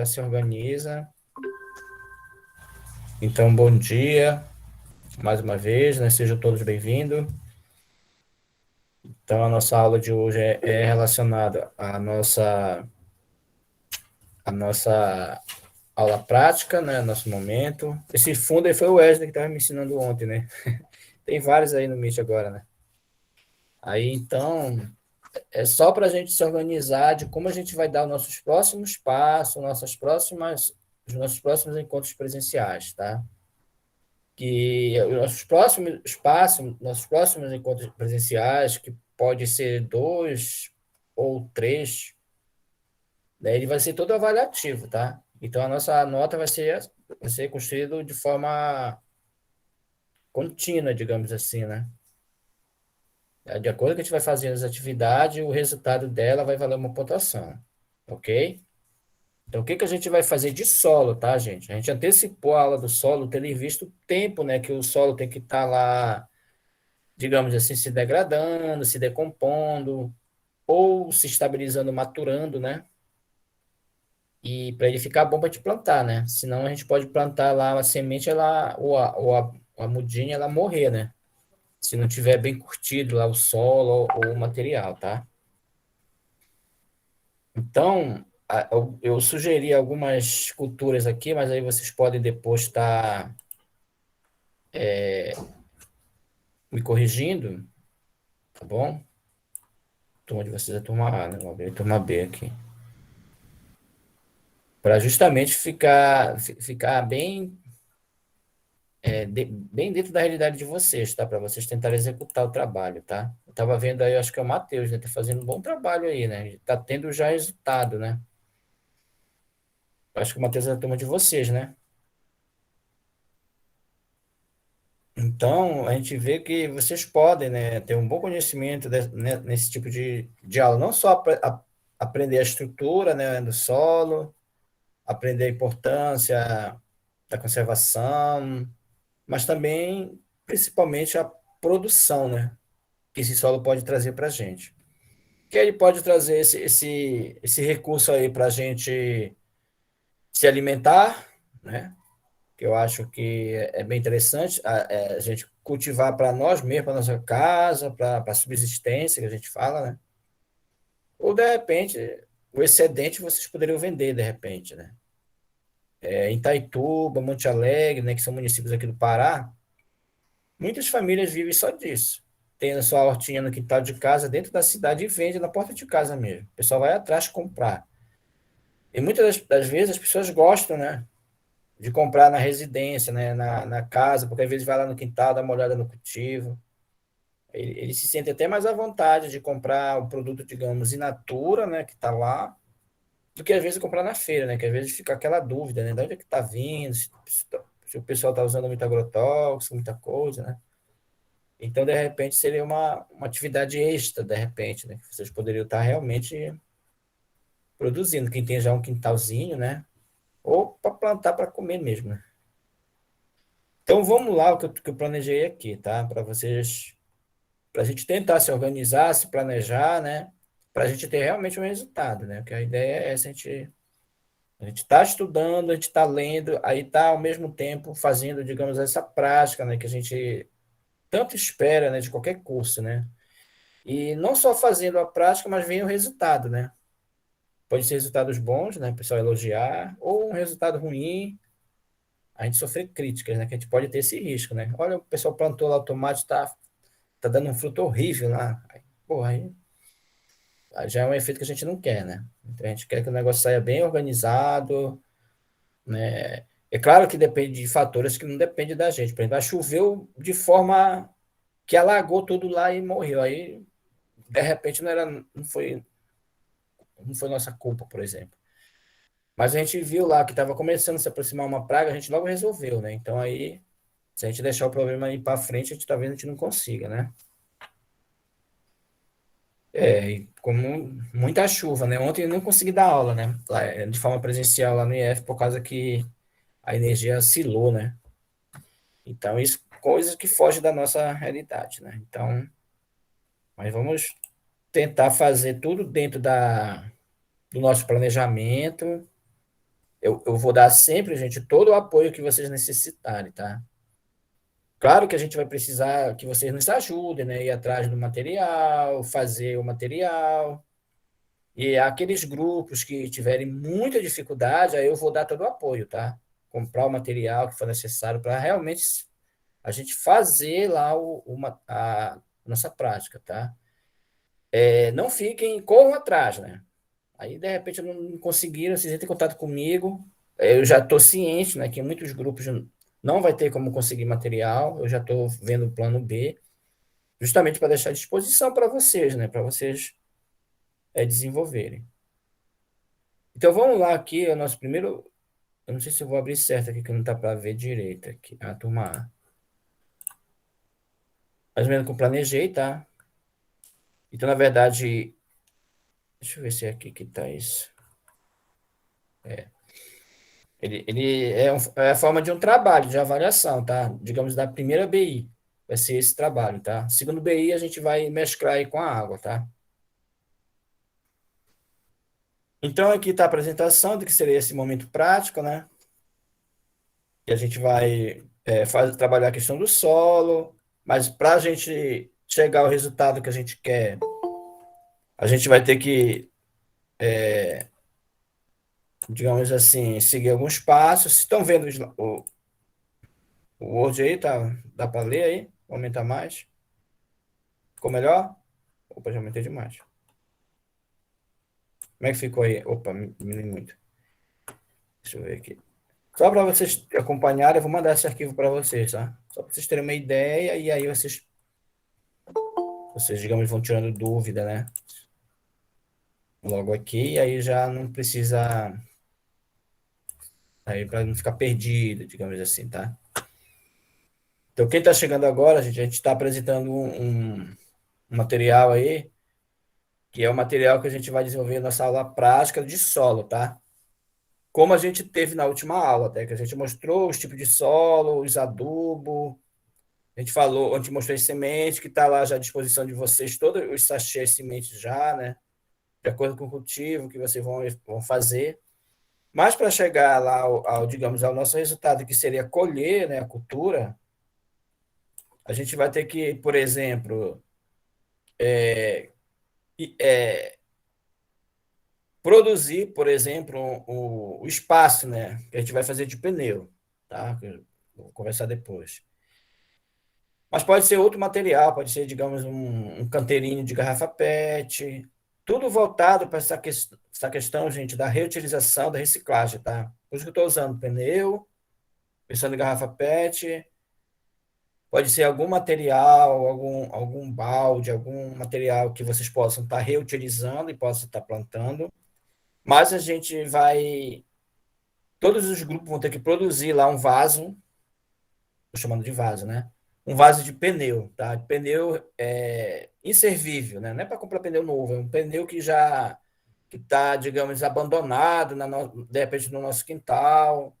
já se organiza. Então, bom dia, mais uma vez, né? Sejam todos bem-vindos. Então, a nossa aula de hoje é relacionada à nossa aula prática, né? Nosso momento. Esse fundo aí foi o Wesley que estava me ensinando ontem, né? Tem vários aí no Meet agora, né? Aí, então, é só para a gente se organizar de como a gente vai dar os nossos próximos passos, os nossos próximos encontros presenciais, tá? Que os nossos próximos espaços, nossos próximos encontros presenciais, que pode ser 2 ou 3, né, ele vai ser todo avaliativo, tá? Então a nossa nota vai ser construída de forma contínua, digamos assim, né? De acordo com que a gente vai fazendo as atividades, o resultado dela vai valer uma pontuação, ok? Então, o que que a gente vai fazer de solo, tá, gente? A gente antecipou a aula do solo, tendo em vista o tempo, né, que o solo tem que estar lá, digamos assim, se degradando, se decompondo, ou se estabilizando, maturando, né? E para ele ficar bom para te plantar, né? Senão a gente pode plantar lá a semente, ou a mudinha, ela morrer, né? Se não tiver bem curtido lá o solo ou o material, tá? Então, eu sugeri algumas culturas aqui, mas aí vocês podem depois estar me corrigindo, tá bom? Turma de vocês é turma A, né? Vamos ver a turma B aqui. Para justamente ficar bem dentro da realidade de vocês, tá? Para vocês tentarem executar o trabalho, tá? Eu estava vendo aí, acho que é o Matheus, né? Tá fazendo um bom trabalho aí, né? Tá tendo já resultado, né? Acho que o Matheus é da turma de vocês, né? Então, a gente vê que vocês podem, né, ter um bom conhecimento né, nesse tipo de aula. Não só aprender a estrutura, né, do solo, aprender a importância da conservação, mas também, principalmente, a produção, né, que esse solo pode trazer para a gente. Que ele pode trazer esse recurso aí para a gente se alimentar, né? Que eu acho que é bem interessante a gente cultivar para nós mesmos, para nossa casa, para a subsistência, que a gente fala, né? Ou, de repente, o excedente vocês poderiam vender, de repente, né? Em Itaituba, Monte Alegre, né, que são municípios aqui do Pará, muitas famílias vivem só disso. Tem a sua hortinha no quintal de casa, dentro da cidade, e vende na porta de casa mesmo. O pessoal vai atrás comprar. E muitas das vezes as pessoas gostam, né? De comprar na residência, né, na casa, porque às vezes vai lá no quintal, dá uma olhada no cultivo. Ele se sente até mais à vontade de comprar o produto, digamos, in natura, né, que está lá, do que às vezes comprar na feira, né, que às vezes fica aquela dúvida, né, de onde é que está vindo, se o pessoal está usando muito agrotóxico, muita coisa, né. Então, de repente, seria uma atividade extra, de repente, né, que vocês poderiam estar realmente produzindo. Quem tem já um quintalzinho, né, ou para plantar para comer mesmo, né. Então, vamos lá, o que eu planejei aqui, tá? Para vocês, para a gente tentar se organizar, se planejar, né? Para a gente ter realmente um resultado, né? Porque a ideia é essa, a gente está estudando, a gente está lendo, aí está ao mesmo tempo fazendo, digamos, essa prática, né? Que a gente tanto espera, né? De qualquer curso, né? E não só fazendo a prática, mas vem o resultado, né? Pode ser resultados bons, né? O pessoal elogiar, ou um resultado ruim, a gente sofrer críticas, né? Que a gente pode ter esse risco, né? Olha, o pessoal plantou lá o tomate, tá dando um fruto horrível lá. Porra, aí já é um efeito que a gente não quer, né? Então a gente quer que o negócio saia bem organizado, né? É claro que depende de fatores que não dependem da gente. Por exemplo, choveu de forma que alagou tudo lá e morreu. Aí, de repente, não foi nossa culpa, por exemplo. Mas a gente viu lá que estava começando a se aproximar uma praga, a gente logo resolveu, né? Então aí, se a gente deixar o problema ir para frente, a gente está vendo que a gente não consiga, né? E como muita chuva, né? Ontem eu não consegui dar aula, né? De forma presencial lá no IF, por causa que a energia oscilou, né? Então, isso, coisas que fogem da nossa realidade, né? Então, mas vamos tentar fazer tudo dentro do nosso planejamento, eu vou dar sempre, gente, todo o apoio que vocês necessitarem, tá? Claro que a gente vai precisar que vocês nos ajudem, né? Ir atrás do material, fazer o material. E aqueles grupos que tiverem muita dificuldade, aí eu vou dar todo o apoio, tá? Comprar o material que for necessário para realmente a gente fazer lá a nossa prática, tá? Não fiquem, corram atrás, né? Aí, de repente, não conseguiram, vocês entram em contato comigo. Eu já estou ciente, né, que muitos grupos não vai ter como conseguir material. Eu já estou vendo o plano B, justamente para deixar à disposição para vocês, né, para vocês desenvolverem. Então, vamos lá aqui, o nosso primeiro. Eu não sei se eu vou abrir certo aqui, que não está para ver direito aqui. A turma A. Mais ou menos que eu planejei, tá? Então, na verdade, deixa eu ver se é aqui que está isso. Ele é a forma de um trabalho de avaliação, tá? Digamos, da primeira BI. Vai ser esse trabalho, tá? Segundo BI, a gente vai mesclar aí com a água, tá? Então, aqui está a apresentação do que seria esse momento prático, né? Que a gente vai trabalhar a questão do solo, mas para a gente chegar ao resultado que a gente quer, a gente vai ter que, digamos assim, seguir alguns passos. Vocês estão vendo o Word aí? Tá? Dá para ler aí? Vou aumentar mais. Ficou melhor? Opa, já aumentei demais. Como é que ficou aí? Opa, diminui muito. Deixa eu ver aqui. Só para vocês acompanharem, eu vou mandar esse arquivo para vocês, tá? Só para vocês terem uma ideia e aí vocês, digamos, vão tirando dúvida, né? Logo aqui, e aí já não precisa, aí para não ficar perdido, digamos assim, tá? Então, quem está chegando agora, gente, a gente está apresentando um material aí, que é o material que a gente vai desenvolver na nossa aula prática de solo, tá? Como a gente teve na última aula, até que a gente mostrou os tipos de solo, os adubos, a gente falou, a gente mostrou as sementes, que está lá já à disposição de vocês, todos os sachês de sementes já, né? De acordo com o cultivo que vocês vão fazer. Mas para chegar lá digamos, ao nosso resultado, que seria colher, né, a cultura, a gente vai ter que, por exemplo, é, produzir, por exemplo, o espaço, né, que a gente vai fazer de pneu, tá? Eu vou conversar depois. Mas pode ser outro material, pode ser, digamos, um canteirinho de garrafa PET, tudo voltado para essa questão, gente, da reutilização, da reciclagem, tá? Por isso que eu estou usando pneu, pensando em garrafa PET, pode ser algum material, algum balde, algum material que vocês possam estar reutilizando e possam estar plantando, mas a gente vai, todos os grupos vão ter que produzir lá um vaso, estou chamando de vaso, né? Um vaso de pneu, tá? Pneu inservível, né? Não é para comprar pneu novo, é um pneu que está, digamos, abandonado, de repente no nosso quintal.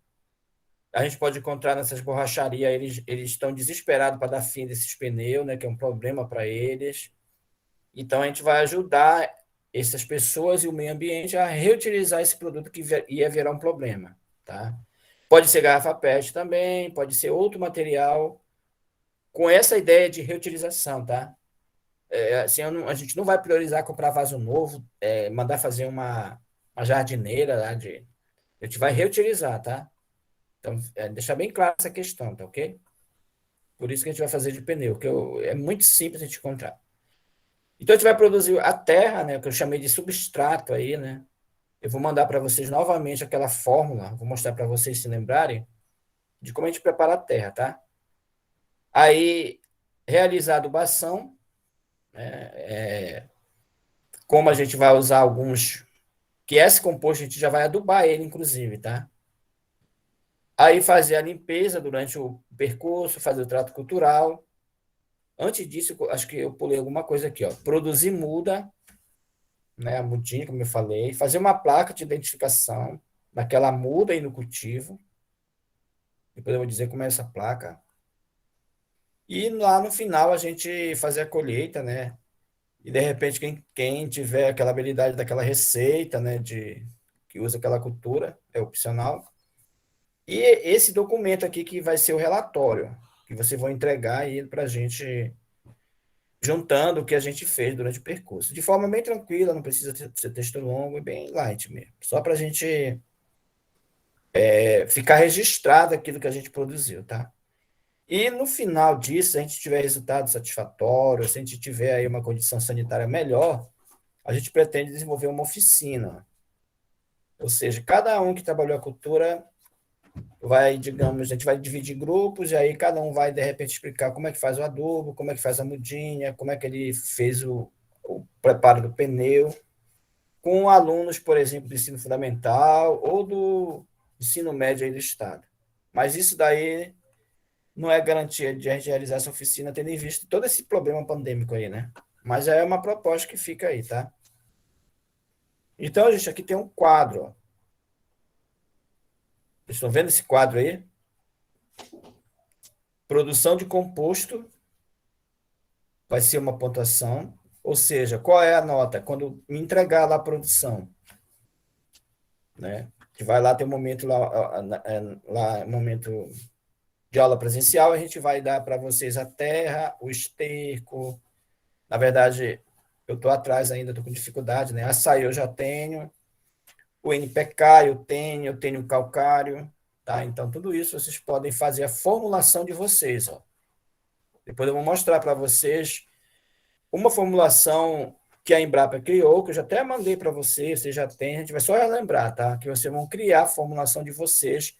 A gente pode encontrar nessas borracharias, eles estão desesperados para dar fim desses pneus, né? Que é um problema para eles. Então a gente vai ajudar essas pessoas e o meio ambiente a reutilizar esse produto que ia virar um problema, tá? Pode ser garrafa PET também, pode ser outro material com essa ideia de reutilização, tá? Assim, a gente não vai priorizar comprar vaso novo, mandar fazer uma jardineira lá a gente vai reutilizar, tá? Então, deixar bem claro essa questão, tá ok? Por isso que a gente vai fazer de pneu, que é muito simples a gente encontrar. Então, a gente vai produzir a terra, né, que eu chamei de substrato aí, né? Eu vou mandar para vocês novamente aquela fórmula, vou mostrar para vocês se lembrarem de como a gente prepara a terra, tá? Aí, realizar a adubação, como a gente vai usar alguns, que esse composto a gente já vai adubar ele, inclusive, tá? Aí fazer a limpeza durante o percurso, fazer o trato cultural. Antes disso, acho que eu pulei alguma coisa aqui, ó. Produzir muda, né? A mudinha, como eu falei. Fazer uma placa de identificação daquela muda aí no cultivo. Depois eu vou dizer como é essa placa. E lá no final a gente fazer a colheita, né? E de repente quem tiver aquela habilidade daquela receita, né? que usa aquela cultura, é opcional. E esse documento aqui que vai ser o relatório, que vocês vão entregar aí para a gente, juntando o que a gente fez durante o percurso. De forma bem tranquila, não precisa ser texto longo, é bem light mesmo. Só para a gente ficar registrado aquilo que a gente produziu, tá? E no final disso, se a gente tiver resultado satisfatório, se a gente tiver aí uma condição sanitária melhor, a gente pretende desenvolver uma oficina. Ou seja, cada um que trabalhou a cultura vai, digamos, a gente vai dividir grupos, e aí cada um vai, de repente, explicar como é que faz o adubo, como é que faz a mudinha, como é que ele fez o preparo do pneu, com alunos, por exemplo, do ensino fundamental ou do ensino médio aí do Estado. Mas isso daí não é garantia de a gente realizar essa oficina, tendo em vista todo esse problema pandêmico aí, né? Mas é uma proposta que fica aí, tá? Então, gente, aqui tem um quadro, ó. Vocês estão vendo esse quadro aí? Produção de composto vai ser uma pontuação, ou seja, qual é a nota? Quando me entregar lá a produção, né? Que vai lá ter um momento lá momento de aula presencial, a gente vai dar para vocês a terra, o esterco. Na verdade, eu estou atrás ainda, estou com dificuldade, né? Açaí eu já tenho, o NPK eu tenho calcário, tá? Então, tudo isso vocês podem fazer a formulação de vocês, ó. Depois eu vou mostrar para vocês uma formulação que a Embrapa criou, que eu já até mandei para vocês já têm, a gente vai só relembrar, tá? Que vocês vão criar a formulação de vocês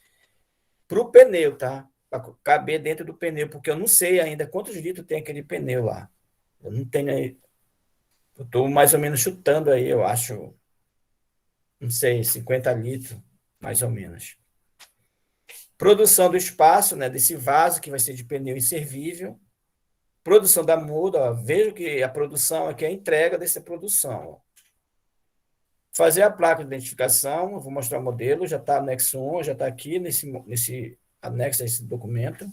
para o pneu, tá? Para caber dentro do pneu, porque eu não sei ainda quantos litros tem aquele pneu lá. Eu não tenho aí, eu estou mais ou menos chutando aí, eu acho, não sei, 50 litros, mais ou menos. Produção do espaço, né, desse vaso que vai ser de pneu inservível. Produção da muda, ó, vejo que a produção aqui é a entrega dessa produção. Ó. Fazer a placa de identificação, eu vou mostrar o modelo, já está anexo 1, já está aqui nesse anexo a esse documento.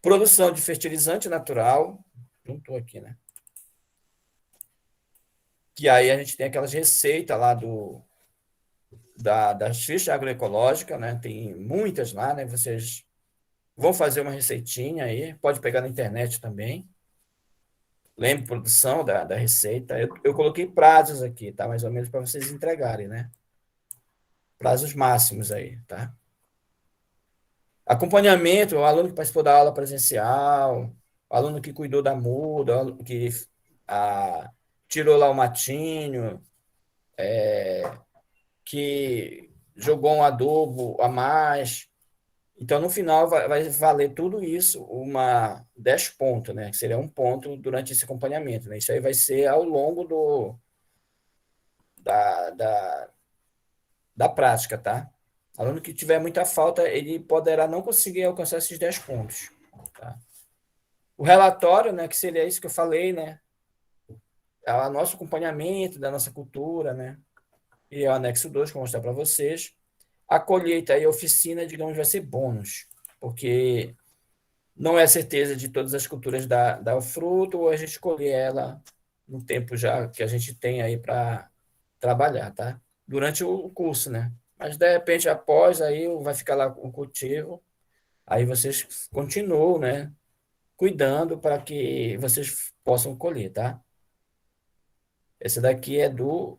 Produção de fertilizante natural, não estou aqui, né? Que aí a gente tem aquelas receitas lá das fichas agroecológicas, né? Tem muitas lá, né? Vocês vão fazer uma receitinha aí, pode pegar na internet também. Lembre produção da receita. Eu coloquei prazos aqui, tá? Mais ou menos para vocês entregarem, né? Prazos máximos aí, tá? Acompanhamento, o aluno que participou da aula presencial, o aluno que cuidou da muda, o aluno que tirou lá o matinho, que jogou um adubo a mais. Então, no final, vai valer tudo isso, 10 pontos, né? Que seria um ponto durante esse acompanhamento, né? Isso aí vai ser ao longo da, da, da prática, tá? Aluno que tiver muita falta, ele poderá não conseguir alcançar esses 10 pontos, tá? O relatório, né, que seria isso que eu falei, né? É o nosso acompanhamento da nossa cultura, né? E é o anexo 2 que eu vou mostrar para vocês. A colheita e a oficina, digamos, vai ser bônus, porque não é certeza de todas as culturas dar o fruto, ou a gente colher ela no tempo já que a gente tem aí para trabalhar, tá? Durante o curso, né? Mas, de repente, após, aí vai ficar lá o cultivo, aí vocês continuam, né? Cuidando para que vocês possam colher, tá? Esse daqui é do...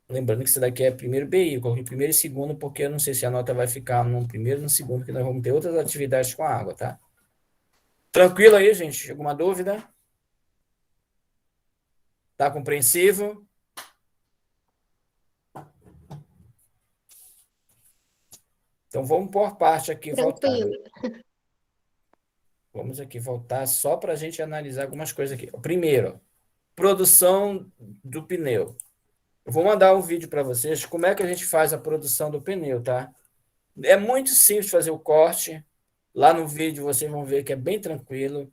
Lembrando que esse daqui é primeiro BI, eu coloquei primeiro e segundo, porque eu não sei se a nota vai ficar no primeiro ou no segundo, porque nós vamos ter outras atividades com a água, tá? Tranquilo aí, gente? Alguma dúvida? Tá compreensivo? Então vamos por parte aqui, voltar. Tranquilo. Vamos aqui voltar só para a gente analisar algumas coisas aqui. Primeiro, produção do pneu. Eu vou mandar um vídeo para vocês como é que a gente faz a produção do pneu, tá? É muito simples fazer o corte. Lá no vídeo vocês vão ver que é bem tranquilo.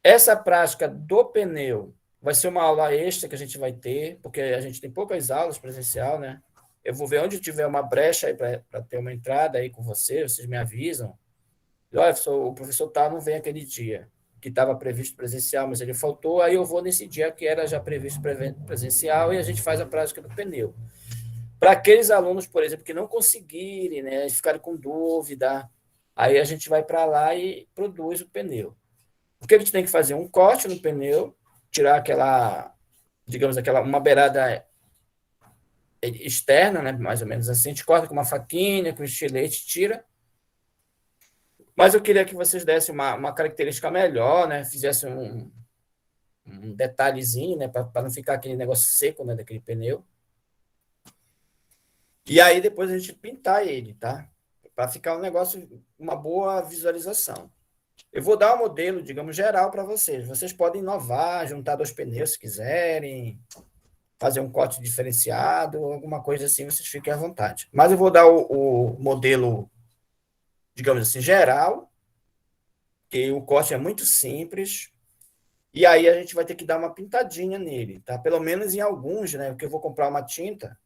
Essa prática do pneu vai ser uma aula extra que a gente vai ter, porque a gente tem poucas aulas presencial, né? Eu vou ver onde tiver uma brecha aí para ter uma entrada aí com vocês me avisam. Olha, o professor tal não vem aquele dia, que estava previsto presencial, mas ele faltou, aí eu vou nesse dia que era já previsto presencial e a gente faz a prática do pneu. Para aqueles alunos, por exemplo, que não conseguirem, né, ficarem com dúvida, aí a gente vai para lá e produz o pneu. O que a gente tem que fazer? Um corte no pneu, tirar aquela, digamos, uma beirada externa, né, mais ou menos assim, a gente corta com uma faquinha, com estilete, tira. Mas eu queria que vocês dessem uma característica melhor, né, fizessem um detalhezinho, né, para não ficar aquele negócio seco, né, daquele pneu. E aí depois a gente pintar ele, tá? Para ficar um negócio, uma boa visualização. Eu vou dar um modelo, digamos, geral para vocês. Vocês podem inovar, juntar dois pneus se quiserem, fazer um corte diferenciado, alguma coisa assim, vocês fiquem à vontade. Mas eu vou dar o modelo, digamos assim, geral, que o corte é muito simples, e aí a gente vai ter que dar uma pintadinha nele, tá? Pelo menos em alguns, né? Porque eu vou comprar uma tinta,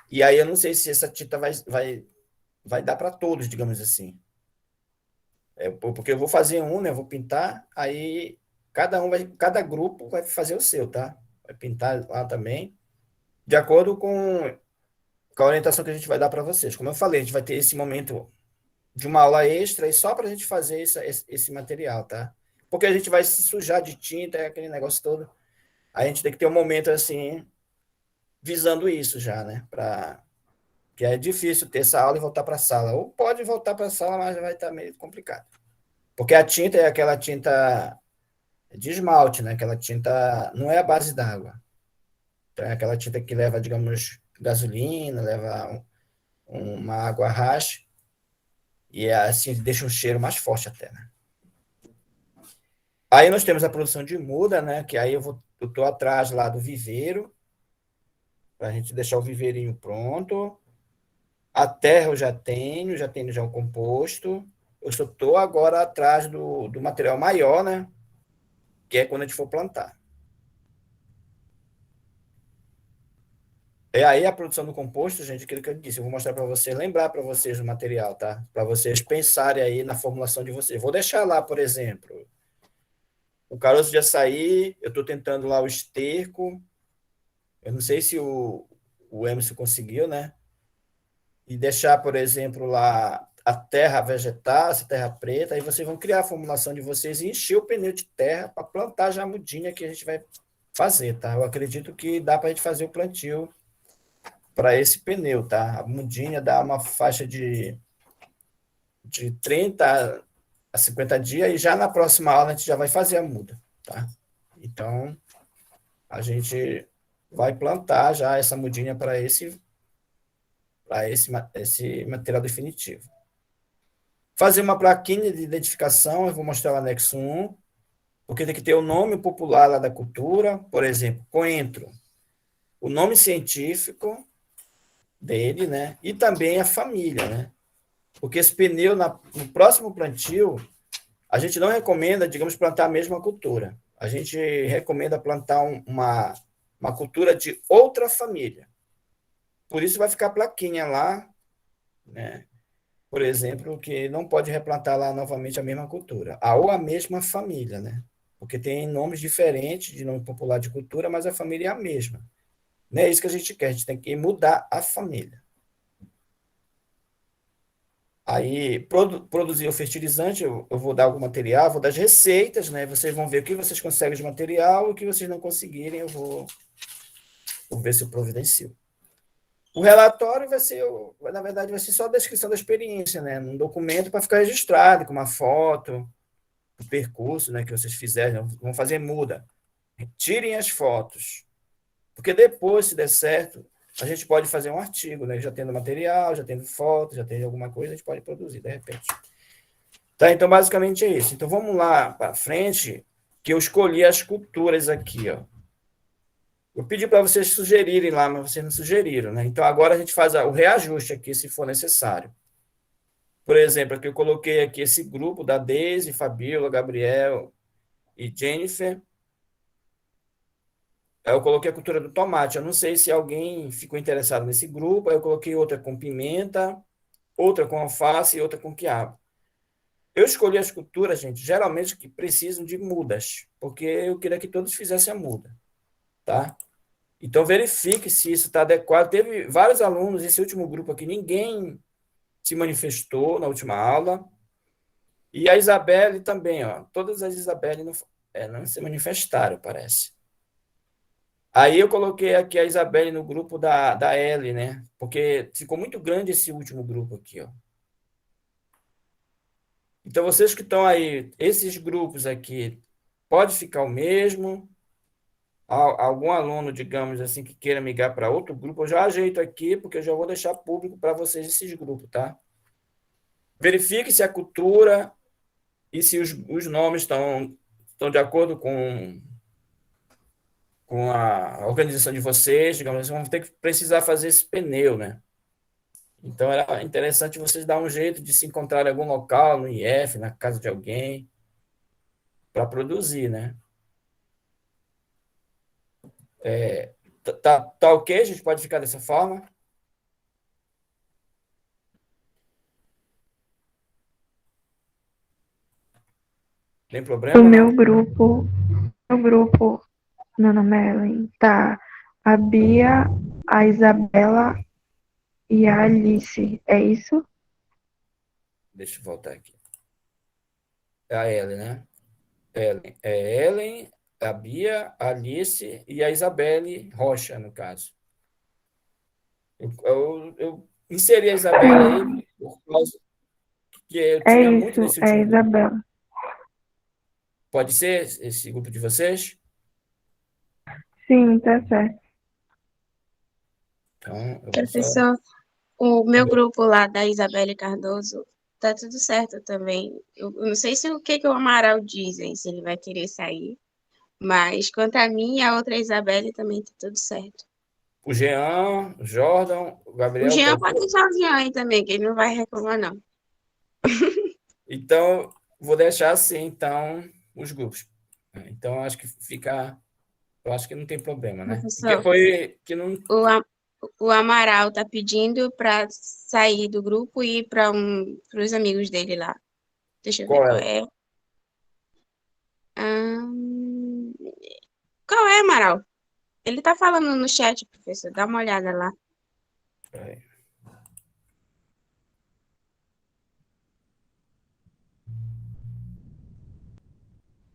e aí eu não sei se essa tinta vai dar para todos, digamos assim. Porque eu vou fazer um, né? Eu vou pintar, aí cada grupo vai fazer o seu, tá? Vai pintar lá também, de acordo com a orientação que a gente vai dar para vocês. Como eu falei, a gente vai ter esse momento de uma aula extra e só para a gente fazer esse material, tá? Porque a gente vai se sujar de tinta, aquele negócio todo. A gente tem que ter um momento assim, visando isso já, né? Que é difícil ter essa aula e voltar para a sala. Ou pode voltar para a sala, mas vai estar meio complicado. Porque a tinta é aquela tinta de esmalte, né? Aquela tinta não é a base d'água. Então, é aquela tinta que leva, digamos, gasolina, leva uma água rach, e é assim deixa um cheiro mais forte até, né? Aí nós temos a produção de muda, né? Que aí eu tô atrás lá do viveiro, para a gente deixar o viveirinho pronto. A terra eu já tenho já o composto. Eu só estou agora atrás do material maior, né? Que é quando a gente for plantar. É aí a produção do composto, gente, aquilo que eu disse, eu vou mostrar para vocês, lembrar para vocês o material, tá? Para vocês pensarem aí na formulação de vocês. Vou deixar lá, por exemplo, o caroço de açaí, eu estou tentando lá o esterco, eu não sei se o Emerson conseguiu, né? E deixar, por exemplo, lá a terra vegetal, essa terra preta, aí vocês vão criar a formulação de vocês e encher o pneu de terra para plantar já a mudinha que a gente vai fazer, tá? Eu acredito que dá para a gente fazer o plantio para esse pneu, tá? A mudinha dá uma faixa de 30 a 50 dias e já na próxima aula a gente já vai fazer a muda, tá? Então, a gente vai plantar já essa mudinha esse material definitivo. Fazer uma plaquinha de identificação, eu vou mostrar o anexo 1, porque tem que ter o nome popular lá da cultura, por exemplo, coentro, o nome científico dele, né? E também a família, né? Porque esse pneu, no próximo plantio, a gente não recomenda, digamos, plantar a mesma cultura. A gente recomenda plantar uma cultura de outra família. Por isso vai ficar a plaquinha lá, né? Por exemplo, que não pode replantar lá novamente a mesma cultura, ou a mesma família, né? Porque tem nomes diferentes de nome popular de cultura, mas a família é a mesma. Não é isso que a gente quer, a gente tem que mudar a família. Aí, produzir o fertilizante, eu vou dar algum material, vou dar as receitas, né? Vocês vão ver o que vocês conseguem de material, o que vocês não conseguirem, vou ver se eu providencio. O relatório vai ser, na verdade, vai ser só a descrição da experiência, né? Um documento para ficar registrado, com uma foto, o percurso, né, que vocês fizeram, vão fazer muda. Tirem as fotos, porque depois, se der certo, a gente pode fazer um artigo, né? Já tendo material, já tendo foto, já tendo alguma coisa, a gente pode produzir, de repente. Tá, então basicamente é isso. Então vamos lá para frente, que eu escolhi as culturas aqui, ó. Eu pedi para vocês sugerirem lá, mas vocês não sugeriram, né? Então agora a gente faz o reajuste aqui, se for necessário. Por exemplo, aqui eu coloquei aqui esse grupo da Deise, Fabiola, Gabriel e Jennifer. Aí eu coloquei a cultura do tomate. Eu não sei se alguém ficou interessado nesse grupo. Aí eu coloquei outra com pimenta, outra com alface e outra com quiabo. Eu escolhi as culturas, gente, geralmente que precisam de mudas, porque eu queria que todos fizessem a muda, tá? Então, verifique se isso está adequado. Teve vários alunos, esse último grupo aqui, ninguém se manifestou na última aula. E a Isabelle também, ó. Todas as Isabelle não se manifestaram, parece. Aí eu coloquei aqui a Isabelle no grupo da L, né? Porque ficou muito grande esse último grupo aqui, ó. Então, vocês que estão aí, esses grupos aqui, pode ficar o mesmo. Algum aluno, digamos assim, que queira migrar para outro grupo, eu já ajeito aqui, porque eu já vou deixar público para vocês esses grupos, tá? Verifique se a cultura e se os nomes estão de acordo com a organização de vocês, digamos assim, vão ter que precisar fazer esse pneu, né? Então, era interessante vocês dar um jeito de se encontrar em algum local, no IF, na casa de alguém, para produzir, né? Tá ok? A gente pode ficar dessa forma? Tem O problema, meu não? grupo, meu grupo, meu nome é Ellen, tá a Bia, a Isabela e a Alice, é isso? Deixa eu voltar aqui. É a Ellen, né? Ellen. É Ellen, a Bia, a Alice e a Isabelle Rocha, no caso. Eu inseri a Isabelle aí Sim, por causa que eu é tinha muito isso, nesse é a último grupo. Isabela. Pode ser esse grupo de vocês? Sim, tá certo. Então, eu vou só. Professor, o meu grupo lá da Isabelle Cardoso tá tudo certo também. Eu não sei se o que que o Amaral dizem, se ele vai querer sair, mas quanto a mim e a outra Isabelle também tá tudo certo. O Jean, o Jordan, o O Gabriel, Jean pode. pode deixar o Jean aí também, que ele não vai reclamar, não. Então, vou deixar assim, então, os grupos. Então, acho que fica. Eu acho que não tem problema, né? Porque Professor, foi que não. o, A- o Amaral tá pedindo para sair do grupo e ir para os amigos dele lá. Deixa eu ver Qual qual é? é. Ahn, Qual é, Amaral? Ele tá falando no chat, professor. Dá uma olhada lá.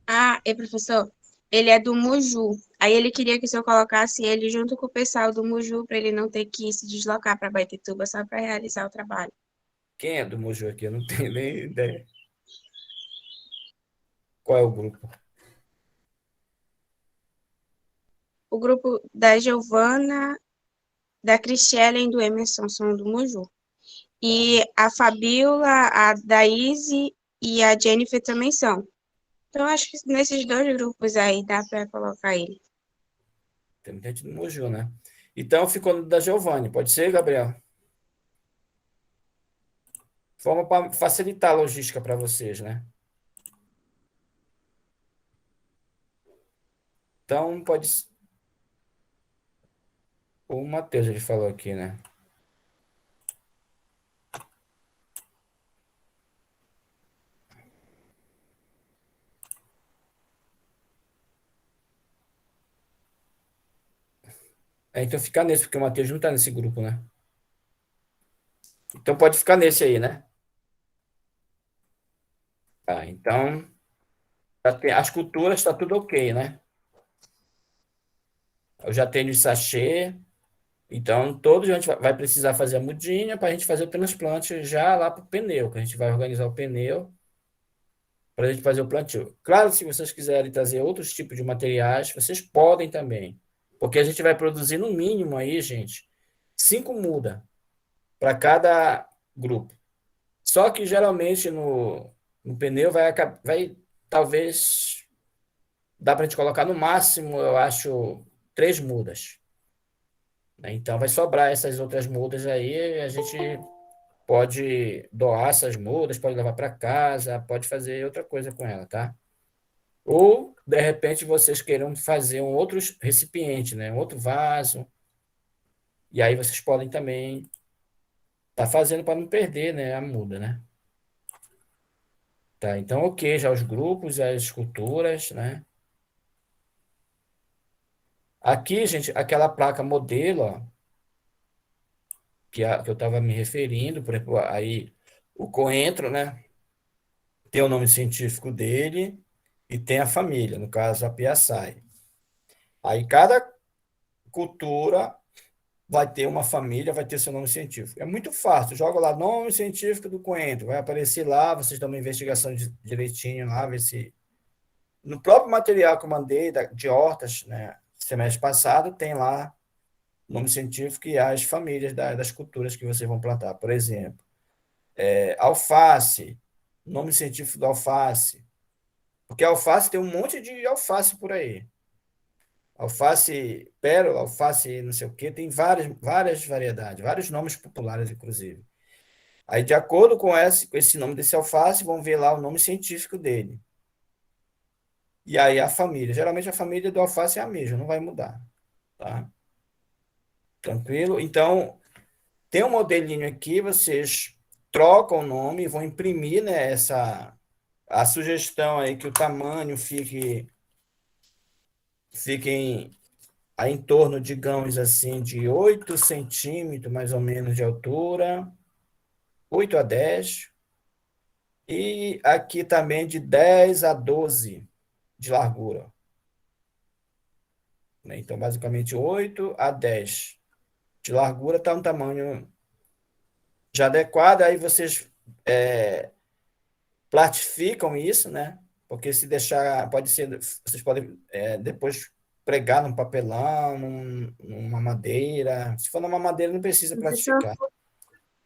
Ah, e professor, ele é do Muju. Aí ele queria que se eu colocasse ele junto com o pessoal do Muju para ele não ter que se deslocar para Baitetuba só para realizar o trabalho. Quem é do Moju aqui? Eu não tenho nem ideia. Qual é o grupo? O grupo da Giovana, da Cristiela e do Emerson são do Muju. E a Fabiola, a Daíse e a Jennifer também são. Então, acho que nesses dois grupos aí dá para colocar ele. Tem muita gente do Moju, né? Então ficou no da Giovanni. Pode ser, Gabriel? Forma para facilitar a logística para vocês, né? Então, pode. O Matheus, ele falou aqui, né? Então fica nesse, porque o Matheus não tá nesse grupo, né? Então pode ficar nesse aí, né? Tá, então, as culturas está tudo ok, né? Eu já tenho o sachê, então todos a gente vai precisar fazer a mudinha para a gente fazer o transplante já lá para o pneu, que a gente vai organizar o pneu para a gente fazer o plantio. Claro, se vocês quiserem trazer outros tipos de materiais, vocês podem também, porque a gente vai produzir no mínimo aí, gente, 5 mudas para cada grupo. Só que geralmente no pneu vai talvez dá para a gente colocar no máximo, eu acho, 3 mudas, né? Então vai sobrar essas outras mudas aí, a gente pode doar essas mudas, pode levar para casa, pode fazer outra coisa com ela, tá? Ou, de repente, vocês queiram fazer um outro recipiente, né? Um outro vaso, e aí vocês podem também estar fazendo para não perder, né, a muda, né? Tá, então, ok, já os grupos, as esculturas, né? Aqui, gente, aquela placa modelo, ó, que eu estava me referindo, por exemplo, aí o coentro, né? Tem o nome científico dele e tem a família, no caso a Piaçae. Aí cada cultura vai ter uma família, vai ter seu nome científico. É muito fácil, joga lá nome científico do coentro, vai aparecer lá, vocês dão uma investigação direitinho lá, ver se. No próprio material que eu mandei de hortas, né, semestre passado, tem lá o nome científico e as famílias das culturas que vocês vão plantar. Por exemplo, alface, nome científico do alface, porque alface tem um monte de alface por aí. Alface pérola, alface não sei o quê, tem várias variedades, vários nomes populares, inclusive. Aí, de acordo com esse nome desse alface, vão ver lá o nome científico dele. E aí a família. Geralmente a família do alface é a mesma, não vai mudar. Tá? Tranquilo? Então, tem um modelinho aqui, vocês trocam o nome, vão imprimir, né, a sugestão aí que o tamanho fique em torno, digamos assim, de 8 centímetros, mais ou menos, de altura, 8 a 10, e aqui também de 10 a 12 de largura. Né? Então, basicamente, 8 a 10 de largura está um tamanho já adequado, aí vocês plastificam isso, né? Porque se deixar, pode ser, vocês podem depois pregar num papelão, numa madeira. Se for numa madeira, não precisa Professor, plastificar.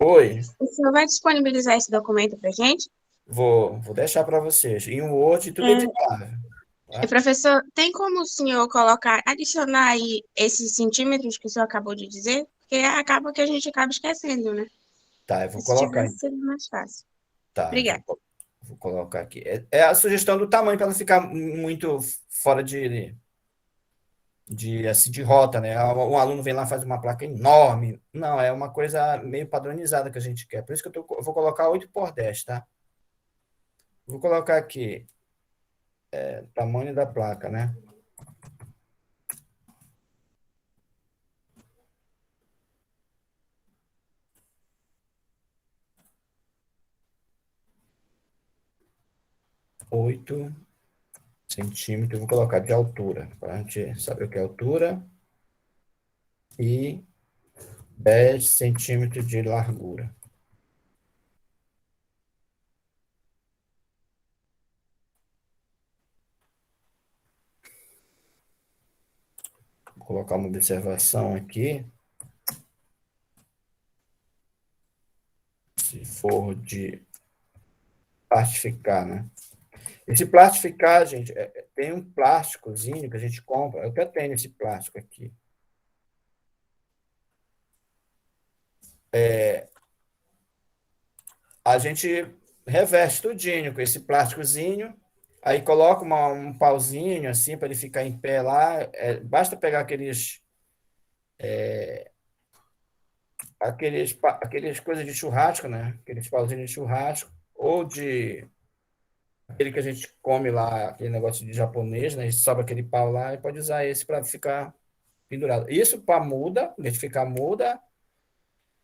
Oi, o senhor vai disponibilizar esse documento para a gente? vou deixar para vocês. Em Word, tudo É, editável. e, Tá? professor, tem como o senhor colocar, adicionar aí esses centímetros que o senhor acabou de dizer? Porque acaba que a gente acaba esquecendo, né? Tá, eu vou Se colocar. tivesse sido mais fácil. Tá, Obrigada. vou colocar aqui. É a sugestão do tamanho para não ficar muito fora assim, de rota, né? Um aluno vem lá faz uma placa enorme. Não, é uma coisa meio padronizada que a gente quer. Por isso que eu vou colocar 8 por 10, tá? Vou colocar aqui tamanho da placa, né? Oito centímetros. Eu vou colocar de altura, para a gente saber o que é altura. E 10 centímetros de largura. Vou colocar uma observação aqui. Se for de plastificar, né? Esse plastificar, gente, tem um plásticozinho que a gente compra. Eu até tenho esse plástico aqui. A gente reveste tudinho com esse plásticozinho, aí coloca um pauzinho assim para ele ficar em pé lá. Basta pegar aqueles coisas de churrasco, né? Aqueles pauzinhos de churrasco, ou de aquele que a gente come lá, aquele negócio de japonês, né? Sobra aquele pau lá e pode usar esse para ficar pendurado. Isso para muda, identificar muda,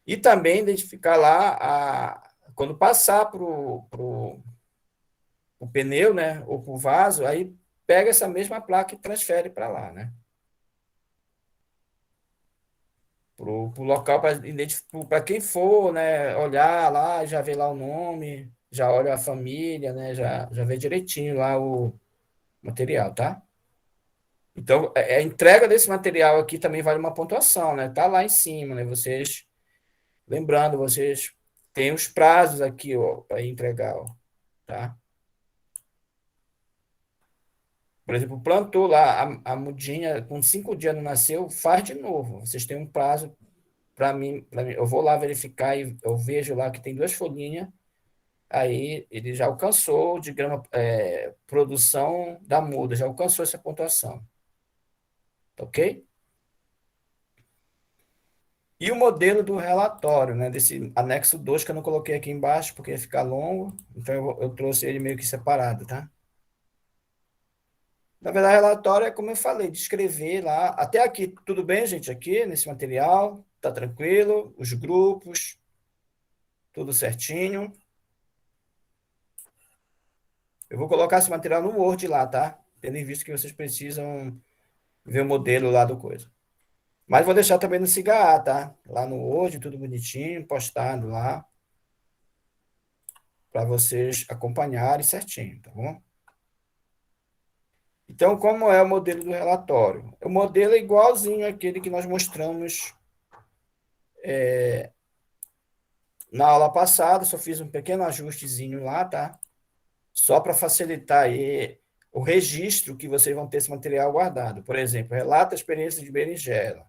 e também identificar lá quando passar o pneu, né, ou para o vaso, aí pega essa mesma placa e transfere para lá, né? Para o local, para quem for, né, olhar lá, já vê lá o nome, já olha a família, né, já vê direitinho lá o material, tá? Então, a entrega desse material aqui também vale uma pontuação, né? Tá lá em cima, né? Lembrando, vocês têm os prazos aqui, ó, para entregar, ó, tá? Por exemplo, plantou lá a mudinha, com 5 dias não nasceu, faz de novo. Vocês têm um prazo para mim. Eu vou lá verificar e eu vejo lá que tem duas folhinhas. Aí ele já alcançou, digamos, produção da muda, já alcançou essa pontuação. Tá ok? E o modelo do relatório, né? Desse anexo 2 que eu não coloquei aqui embaixo, porque ia ficar longo. Então eu trouxe ele meio que separado, tá? Na verdade, relatório é como eu falei, descrever lá. Até aqui, tudo bem, gente? Aqui, nesse material, tá tranquilo? Os grupos, tudo certinho. Eu vou colocar esse material no Word lá, tá? Tendo em vista que vocês precisam ver o modelo lá do coisa. Mas vou deixar também no CIGA, tá? Lá no Word, tudo bonitinho, postado lá, para vocês acompanharem certinho, tá bom? Então, como é o modelo do relatório? O modelo é igualzinho àquele que nós mostramos na aula passada, só fiz um pequeno ajustezinho lá, tá? Só para facilitar aí o registro que vocês vão ter esse material guardado. Por exemplo, relata a experiência de berinjela.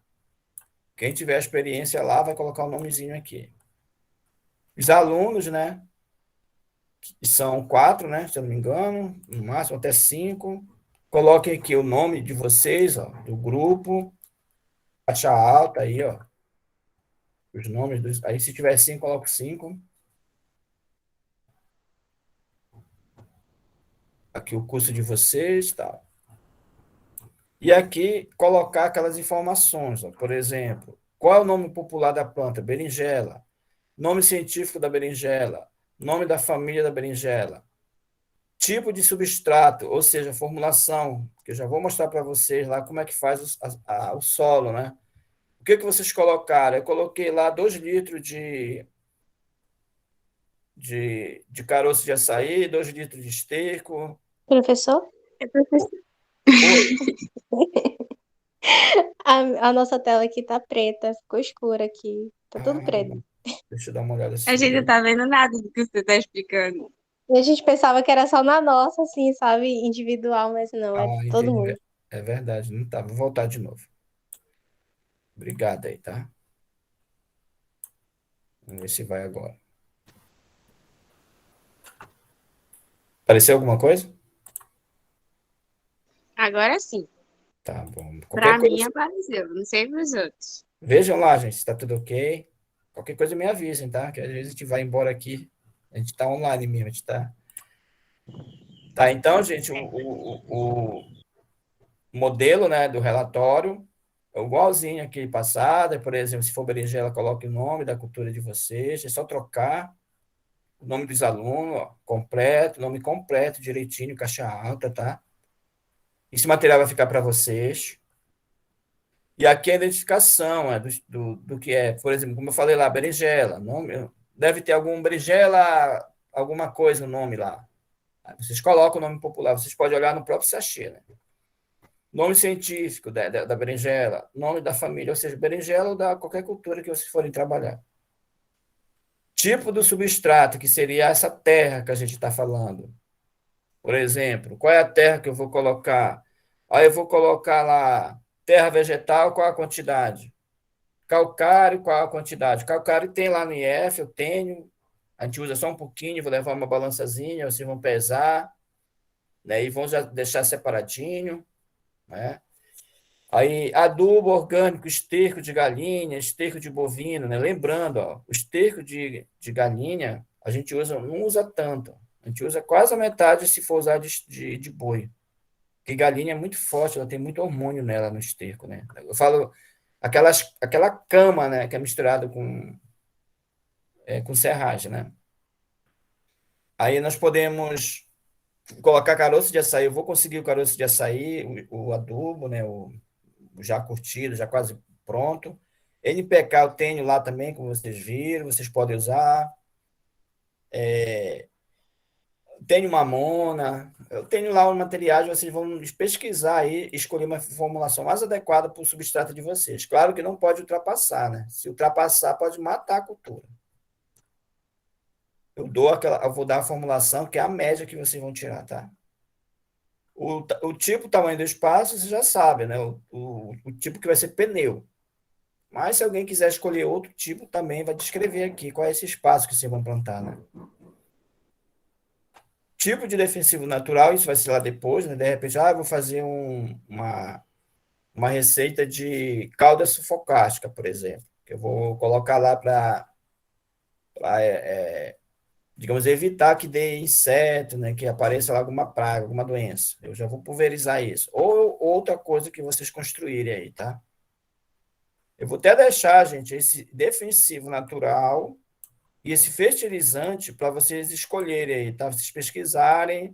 Quem tiver a experiência lá vai colocar o nomezinho aqui. Os alunos, né? Que são 4, né? Se eu não me engano, no máximo até 5. Coloquem aqui o nome de vocês, ó, do grupo, faixa alta aí, ó. Os nomes dos. Aí, se tiver 5, coloque 5. Aqui o curso de vocês, tal. E aqui colocar aquelas informações, ó. Por exemplo, qual é o nome popular da planta? Berinjela. Nome científico da berinjela. Nome da família da berinjela. Tipo de substrato, ou seja, formulação, que eu já vou mostrar para vocês lá como é que faz o solo, né? O que vocês colocaram? Eu coloquei lá 2 litros de caroço de açaí, 2 litros de esterco. Professor, Oi. a nossa tela aqui tá preta, ficou escura aqui. Tá tudo preto. Deixa eu dar uma olhada A gente não assim. tá vendo nada do que você tá explicando. E a gente pensava que era só na nossa, assim, sabe? Individual, mas não, é todo Entendi. mundo. É verdade, não tá. Vou voltar de novo. Obrigado aí, tá? Vamos ver se vai agora. Apareceu alguma coisa? Agora sim. Tá bom. Pra Qualquer mim coisa, apareceu, não sei pros outros. vejam lá, gente, se tá tudo ok. Qualquer coisa me avisem, tá? Que às vezes a gente vai embora aqui. A gente tá online mesmo, a gente tá. Tá, então, gente, o modelo, né, do relatório é igualzinho aqui passado. Por exemplo, se for berinjela, coloque o nome da cultura de vocês. É só trocar o nome dos alunos, ó, completo, nome completo, direitinho, caixa alta, tá? Esse material vai ficar para vocês. E aqui a identificação do que é, por exemplo, como eu falei lá, berinjela. Nome, deve ter algum berinjela, alguma coisa no nome lá. Vocês colocam o nome popular, vocês podem olhar no próprio sachê, né? Nome científico da berinjela, nome da família, ou seja, berinjela ou da qualquer cultura que vocês forem trabalhar. Tipo do substrato, que seria essa terra que a gente está falando. Por exemplo, qual é a terra que eu vou colocar? Aí eu vou colocar lá terra vegetal, qual a quantidade? Calcário, qual a quantidade? Calcário tem lá no IF, eu tenho. A gente usa só um pouquinho, vou levar uma balançazinha, vocês vão pesar, né? E vão já deixar separadinho, né? Aí, adubo orgânico, esterco de galinha, esterco de bovino, né? Lembrando, ó, o esterco de galinha, a gente não usa tanto. A gente usa quase a metade se for usar de boi. Porque galinha é muito forte, ela tem muito hormônio nela no esterco, né? Eu falo aquela cama, né? Que é misturada com serragem, né? Aí nós podemos colocar caroço de açaí. Eu vou conseguir o caroço de açaí, o adubo, né? O já curtido, já quase pronto. NPK eu tenho lá também, como vocês viram, vocês podem usar. Tenho mamona, eu tenho lá os materiais, vocês vão pesquisar aí, escolher uma formulação mais adequada para o substrato de vocês. Claro que não pode ultrapassar, né? Se ultrapassar, pode matar a cultura. Eu vou dar a formulação que é a média que vocês vão tirar, tá? O tipo, o tamanho do espaço, você já sabe, né? O tipo que vai ser pneu. Mas se alguém quiser escolher outro tipo, também vai descrever aqui qual é esse espaço que vocês vão plantar, né? Tipo de defensivo natural, isso vai ser lá depois, né? De repente, eu vou fazer uma receita de calda sufocástica, por exemplo, que eu vou colocar lá para digamos, evitar que dê inseto, né, que apareça lá alguma praga, alguma doença. Eu já vou pulverizar isso. Ou outra coisa que vocês construírem aí, tá? Eu vou até deixar, gente, esse defensivo natural e esse fertilizante para vocês escolherem aí, tá? Vocês pesquisarem.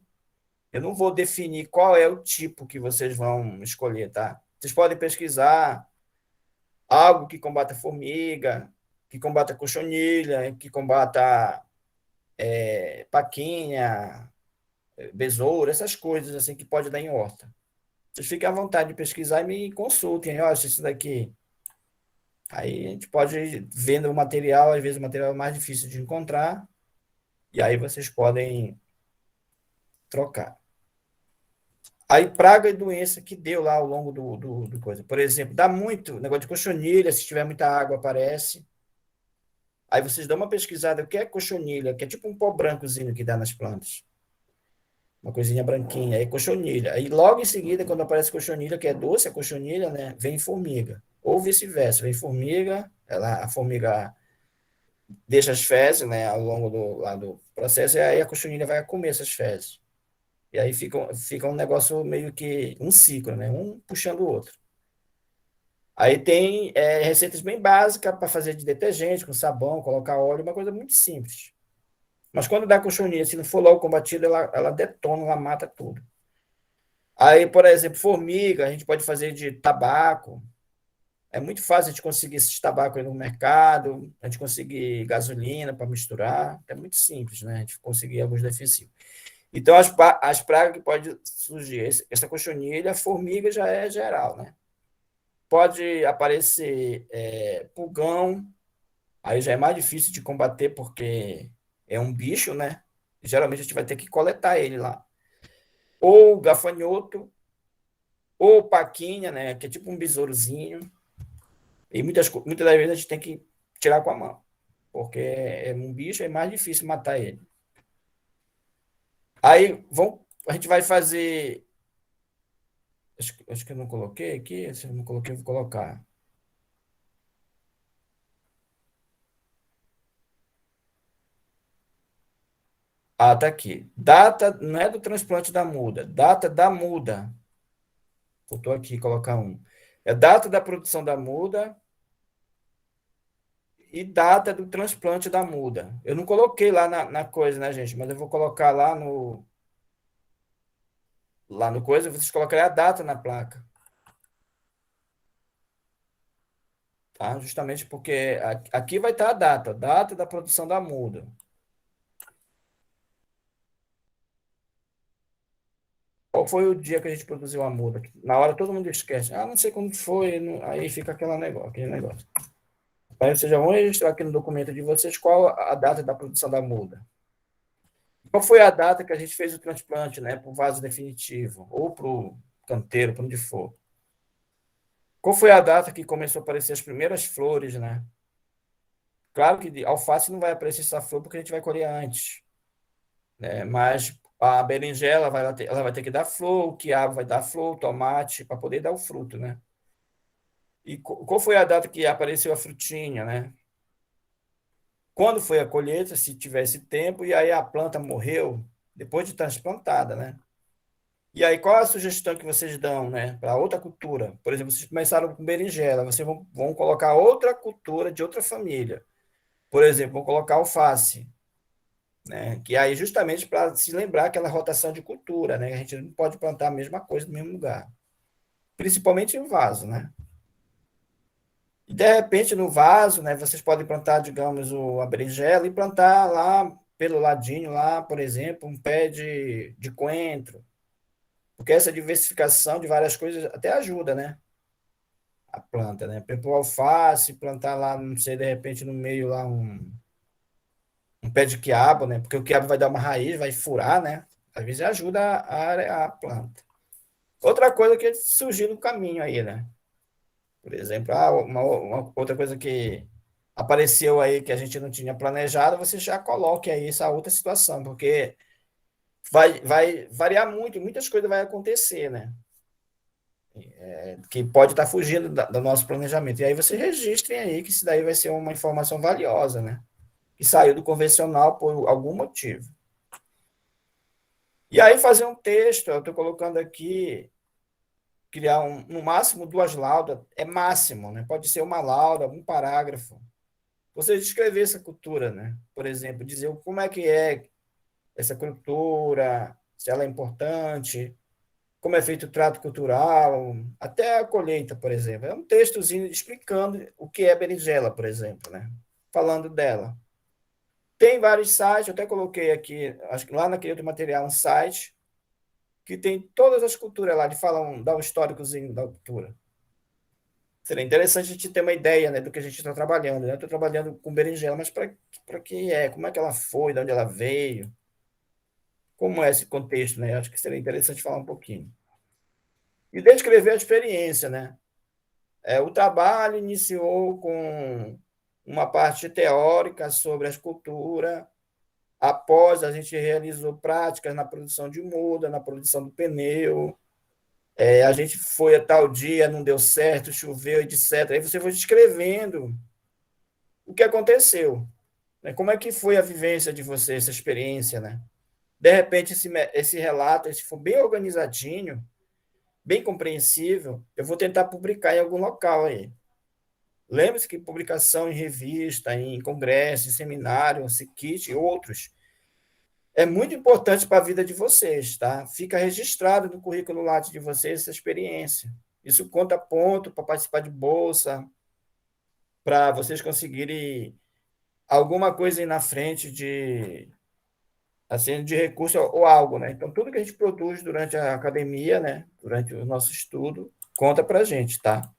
Eu não vou definir qual é o tipo que vocês vão escolher, tá? Vocês podem pesquisar algo que combata formiga, que combata cochonilha, que combata paquinha, besouro, essas coisas assim que pode dar em horta. Vocês fiquem à vontade de pesquisar e me consultem. Eu acho isso daqui. Aí a gente pode ir vendo o material, às vezes o material é mais difícil de encontrar, e aí vocês podem trocar. Aí, praga e doença que deu lá ao longo do coisa. Por exemplo, dá muito negócio de cochonilha, se tiver muita água, aparece. Aí vocês dão uma pesquisada, o que é cochonilha? Que é tipo um pó brancozinho que dá nas plantas. Uma coisinha branquinha, aí cochonilha. Aí logo em seguida, quando aparece cochonilha, que é doce, a cochonilha, né, vem formiga. Ou vice-versa, vem formiga, a formiga deixa as fezes, né, ao longo do processo, e aí a cochonilha vai comer essas fezes. E aí fica um negócio meio que um ciclo, né, um puxando o outro. Aí tem receitas bem básicas para fazer de detergente, com sabão, colocar óleo, uma coisa muito simples. Mas quando dá cochonilha, se não for logo combatida, ela detona, ela mata tudo. Aí, por exemplo, formiga, a gente pode fazer de tabaco. É muito fácil a gente conseguir esses tabacos aí no mercado, a gente conseguir gasolina para misturar. É muito simples, né? A gente conseguir alguns defensivos. Então, as pragas que pode surgir, essa cochonilha, a formiga já é geral, né? Pode aparecer pulgão, aí já é mais difícil de combater porque é um bicho, né? Geralmente a gente vai ter que coletar ele lá. Ou gafanhoto, ou paquinha, né? Que é tipo um besourozinho. E muitas das vezes a gente tem que tirar com a mão, porque é um bicho, é mais difícil matar ele. Aí a gente vai fazer. Acho que eu não coloquei aqui. Se eu não coloquei, eu vou colocar. Ah, tá aqui. Data não é do transplante da muda, data da muda. Faltou aqui colocar um. É data da produção da muda e data do transplante da muda. Eu não coloquei lá na coisa, né, gente? Mas eu vou colocar lá no coisa, vocês colocarem a data na placa. Tá? Justamente porque aqui vai estar a data da produção da muda. Qual foi o dia que a gente produziu a muda? Na hora todo mundo esquece. Ah, não sei quando foi, aí fica aquele negócio. Aí vocês já vão registrar aqui no documento de vocês qual a data da produção da muda. Qual foi a data que a gente fez o transplante, né, para o vaso definitivo, ou para o canteiro, para onde for. Qual foi a data que começou a aparecer as primeiras flores, né? Claro que de alface não vai aparecer essa flor porque a gente vai colher antes, né? Mas a berinjela ela vai ter que dar flor, o quiabo vai dar flor, o tomate, para poder dar o fruto, né? E qual foi a data que apareceu a frutinha, né? Quando foi a colheita, se tivesse tempo, e aí a planta morreu depois de transplantada, né? E aí, qual a sugestão que vocês dão, né, para outra cultura? Por exemplo, vocês começaram com berinjela, vocês vão colocar outra cultura de outra família. Por exemplo, vão colocar alface, né? Que aí justamente para se lembrar aquela rotação de cultura, né? A gente não pode plantar a mesma coisa no mesmo lugar, principalmente em vaso, né? E de repente no vaso, né, vocês podem plantar, digamos, a berinjela e plantar lá pelo ladinho lá, por exemplo, um pé de coentro, porque essa diversificação de várias coisas até ajuda, né? A planta, né? Por exemplo, o alface, plantar lá, não sei, de repente no meio lá um pé de quiabo, né? Porque o quiabo vai dar uma raiz, vai furar, né? Às vezes ajuda a planta. Outra coisa que surgiu no caminho aí, né? Por exemplo, uma outra coisa que apareceu aí que a gente não tinha planejado, você já coloque aí essa outra situação, porque vai variar muito, muitas coisas vai acontecer, né? Que pode estar fugindo do nosso planejamento. E aí você registrem aí que isso daí vai ser uma informação valiosa, né? que saiu do convencional por algum motivo. E aí fazer um texto, eu estou colocando aqui, criar no máximo 2 laudas, é máximo, né? Pode ser uma lauda, um parágrafo. Você descrever essa cultura, né? Por exemplo, dizer como é que é essa cultura, se ela é importante, como é feito o trato cultural, até a colheita, por exemplo. É um textozinho explicando o que é berinjela, por exemplo, né? Falando dela. Tem vários sites, eu até coloquei aqui, acho que lá naquele outro material, um site que tem todas as culturas lá, de falar, dá um históricozinho da cultura. Seria interessante a gente ter uma ideia, né, do que a gente está trabalhando. Né? Eu estou trabalhando com berinjela, mas para que é? Como é que ela foi? De onde ela veio? Como é esse contexto? Né? Acho que seria interessante falar um pouquinho. E descrever a experiência. Né? O trabalho iniciou com uma parte teórica sobre a escultura. Após, a gente realizou práticas na produção de muda, na produção do pneu. A gente foi a tal dia, não deu certo, choveu, etc. Aí você foi descrevendo o que aconteceu. Né? Como é que foi a vivência de você, essa experiência, né? De repente, esse relato, se for bem organizadinho, bem compreensível, eu vou tentar publicar em algum local aí. Lembre-se que publicação em revista, em congresso, em seminário, em Siquit e outros, é muito importante para a vida de vocês, tá? Fica registrado no currículo Lattes de vocês essa experiência. Isso conta ponto para participar de bolsa, para vocês conseguirem alguma coisa aí na frente de assim, de recurso ou algo, né? Então, tudo que a gente produz durante a academia, né, durante o nosso estudo, conta para a gente, tá?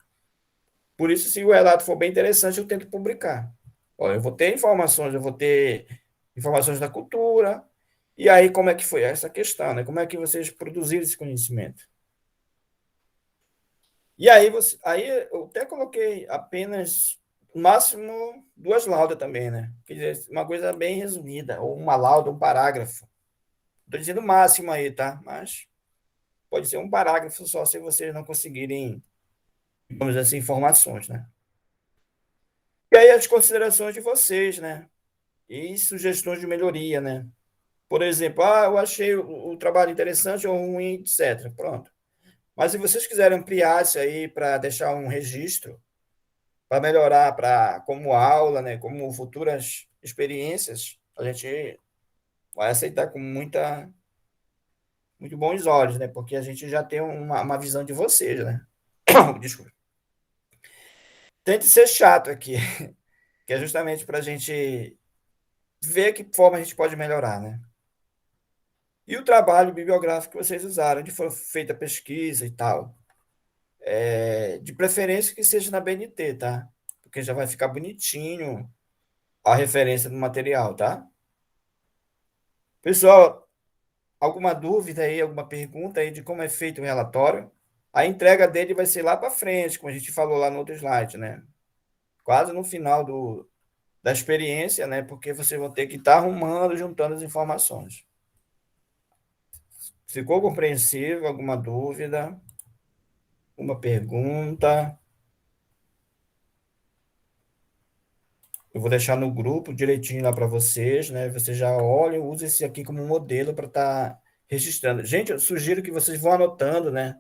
Por isso, se o relato for bem interessante, eu tento publicar. Ó, eu vou ter informações da cultura, e aí como é que foi essa questão, né? Como é que vocês produziram esse conhecimento? E aí, aí eu até coloquei apenas, no máximo, 2 laudas também, né? Quer dizer, uma coisa bem resumida, ou uma lauda, um parágrafo. Estou dizendo o máximo aí, tá? Mas pode ser um parágrafo só se vocês não conseguirem, digamos assim, informações, né? E aí as considerações de vocês, né? E sugestões de melhoria, né? Por exemplo, eu achei o trabalho interessante ou ruim, etc. Pronto. Mas se vocês quiserem ampliar isso aí para deixar um registro, para melhorar para como aula, né? Como futuras experiências, a gente vai aceitar com muito bons olhos, né? Porque a gente já tem uma visão de vocês, né? Desculpa. Tente ser chato aqui, que é justamente para a gente ver que forma a gente pode melhorar, né? E o trabalho bibliográfico que vocês usaram, onde foi feita a pesquisa e tal. De preferência que seja na BNT, tá? Porque já vai ficar bonitinho a referência do material, tá? Pessoal, alguma dúvida aí, alguma pergunta aí de como é feito o relatório? A entrega dele vai ser lá para frente, como a gente falou lá no outro slide, né? Quase no final da experiência, né? Porque vocês vão ter que estar arrumando, juntando as informações. Ficou compreensível? Alguma dúvida? Uma pergunta? Eu vou deixar no grupo direitinho lá para vocês, né? Vocês já olham, usem esse aqui como modelo para estar registrando. Gente, eu sugiro que vocês vão anotando, né?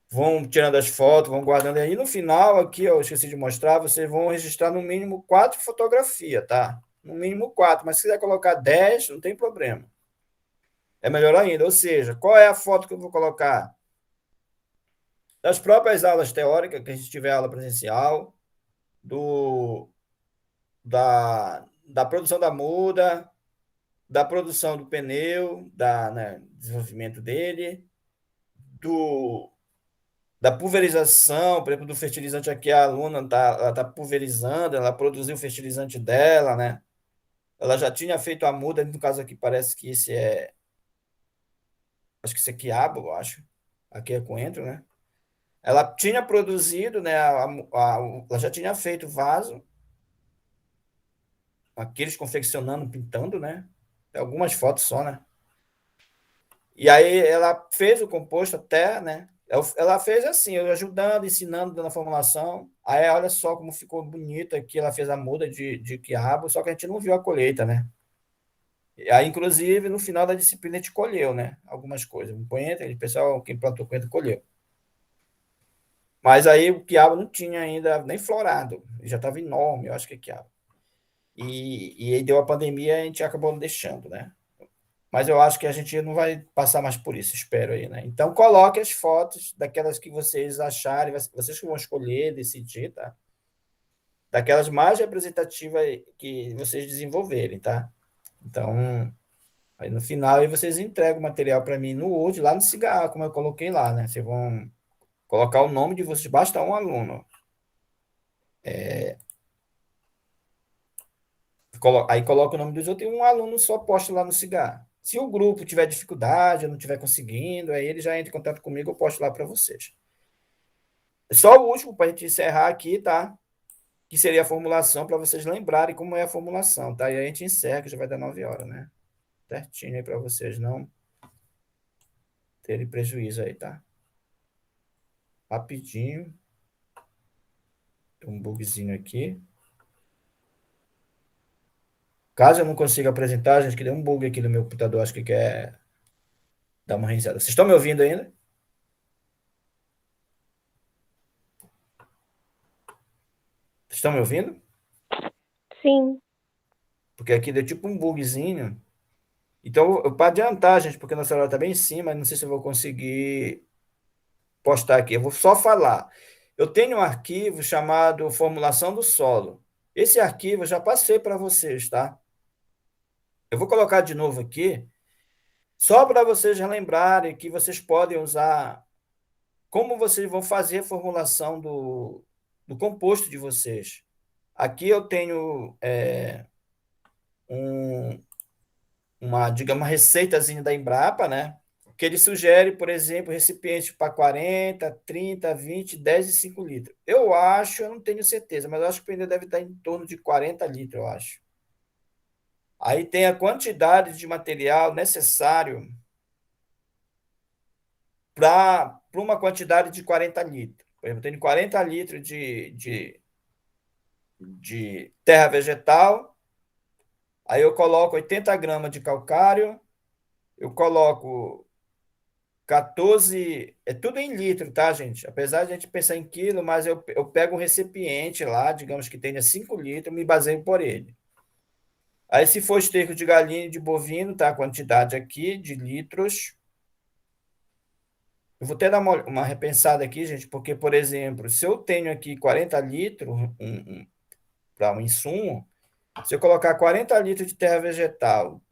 Vão tirando as fotos, vão guardando. E aí no final, aqui, ó, eu esqueci de mostrar, vocês vão registrar no mínimo 4 fotografias, tá? No mínimo 4, mas se quiser colocar 10, não tem problema. É melhor ainda. Ou seja, qual é a foto que eu vou colocar? Das próprias aulas teóricas, que a gente tiver aula presencial, da produção da muda, da produção do pneu, né, desenvolvimento dele, do, da pulverização, por exemplo, do fertilizante aqui, a aluna ela tá pulverizando, ela produziu o fertilizante dela, né? Ela já tinha feito a muda, no caso aqui parece que acho que esse aqui é abo, eu acho. Aqui é coentro, né? Ela tinha produzido, né? Ela já tinha feito vaso, aqueles confeccionando, pintando, né? Tem algumas fotos só, né? E aí ela fez o composto até, né? Ela fez assim, eu ajudando, ensinando, dando a formulação. Aí olha só como ficou bonito aqui, ela fez a muda de quiabo, só que a gente não viu a colheita, né? Aí, inclusive, no final da disciplina a gente colheu, né? Algumas coisas. O coentro, o pessoal, quem plantou coentro, colheu. Mas aí o quiabo não tinha ainda nem florado, já estava enorme, eu acho que é quiabo. E aí deu a pandemia e a gente acabou não deixando, né? Mas eu acho que a gente não vai passar mais por isso, espero aí, né? Então coloque as fotos daquelas que vocês acharem, vocês que vão escolher, decidir, tá? Daquelas mais representativas que vocês desenvolverem, tá? Então, aí no final aí vocês entregam o material para mim no Word, lá no Cigarro, como eu coloquei lá, né? Vocês vão colocar o nome de vocês, basta um aluno. Aí coloca o nome dos outros e um aluno só posta lá no Cigarro. Se o grupo tiver dificuldade, eu não estiver conseguindo, aí ele já entra em contato comigo, eu posto lá para vocês. Só o último, para a gente encerrar aqui, tá? Que seria a formulação, para vocês lembrarem como é a formulação, tá? E aí a gente encerra, que já vai dar 9 horas, né? Certinho aí para vocês não terem prejuízo aí, tá? Rapidinho. Tem um bugzinho aqui. Caso eu não consiga apresentar, gente, que deu um bug aqui no meu computador, acho que quer dar uma reiniciada. Vocês estão me ouvindo ainda? Vocês estão me ouvindo? Sim. Porque aqui deu tipo um bugzinho. Então, para adiantar, gente, porque nossa hora está bem em cima, não sei se eu vou conseguir postar aqui. Eu vou só falar. Eu tenho um arquivo chamado Formulação do Solo. Esse arquivo eu já passei para vocês, tá? Eu vou colocar de novo aqui, só para vocês relembrarem que vocês podem usar, como vocês vão fazer a formulação do composto de vocês. Aqui eu tenho um, digamos, uma receitazinha da Embrapa, né? Que ele sugere, por exemplo, recipiente para 40, 30, 20, 10 e 5 litros. Eu acho, eu não tenho certeza, mas eu acho que o pneu deve estar em torno de 40 litros, eu acho. Aí tem a quantidade de material necessário para uma quantidade de 40 litros. Por exemplo, eu tenho 40 litros de terra vegetal, aí eu coloco 80 gramas de calcário, eu coloco 14, é tudo em litro, tá, gente? Apesar de a gente pensar em quilo, mas eu pego um recipiente lá, digamos que tenha 5 litros, me baseio por ele. Aí, se for esterco de galinha e de bovino, tá? A quantidade aqui de litros. Eu vou até dar uma repensada aqui, gente, porque, por exemplo, se eu tenho aqui 40 litros para um insumo, se eu colocar 40 litros de terra vegetal,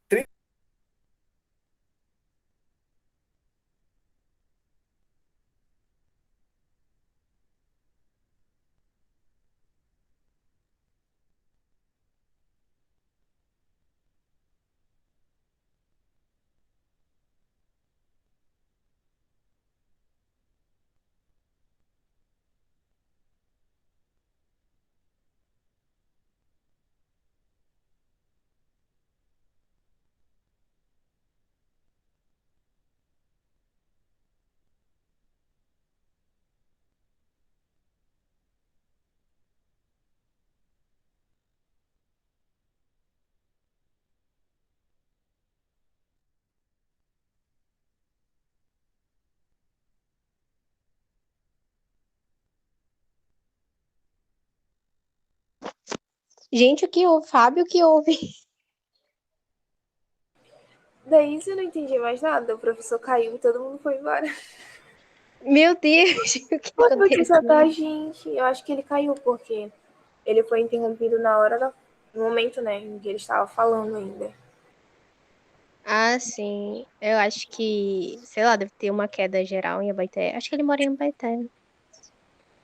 Gente, o que houve? Fábio, o que houve? Daí você não entendi mais nada. O professor caiu e todo mundo foi embora. Meu Deus, o que Foi porque só tá a aconteceu? gente. Eu acho que ele caiu porque ele foi interrompido na hora no momento, né, em que ele estava falando ainda. Ah, sim. Eu acho que, sei lá, deve ter uma queda geral em Abaeté. Acho que ele mora em Abaeté.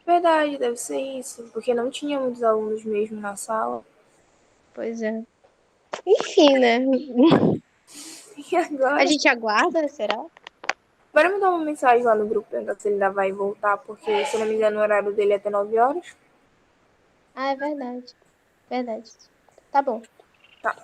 Verdade, deve ser isso. Porque não tinha muitos alunos mesmo na sala. Pois é. Enfim, né? E A agora? gente aguarda, será? Bora mandar uma mensagem lá no grupo perguntar se ele ainda vai voltar, porque se não me engano o horário dele é até 9 horas. Ah, é verdade. Verdade. Tá bom. Tá.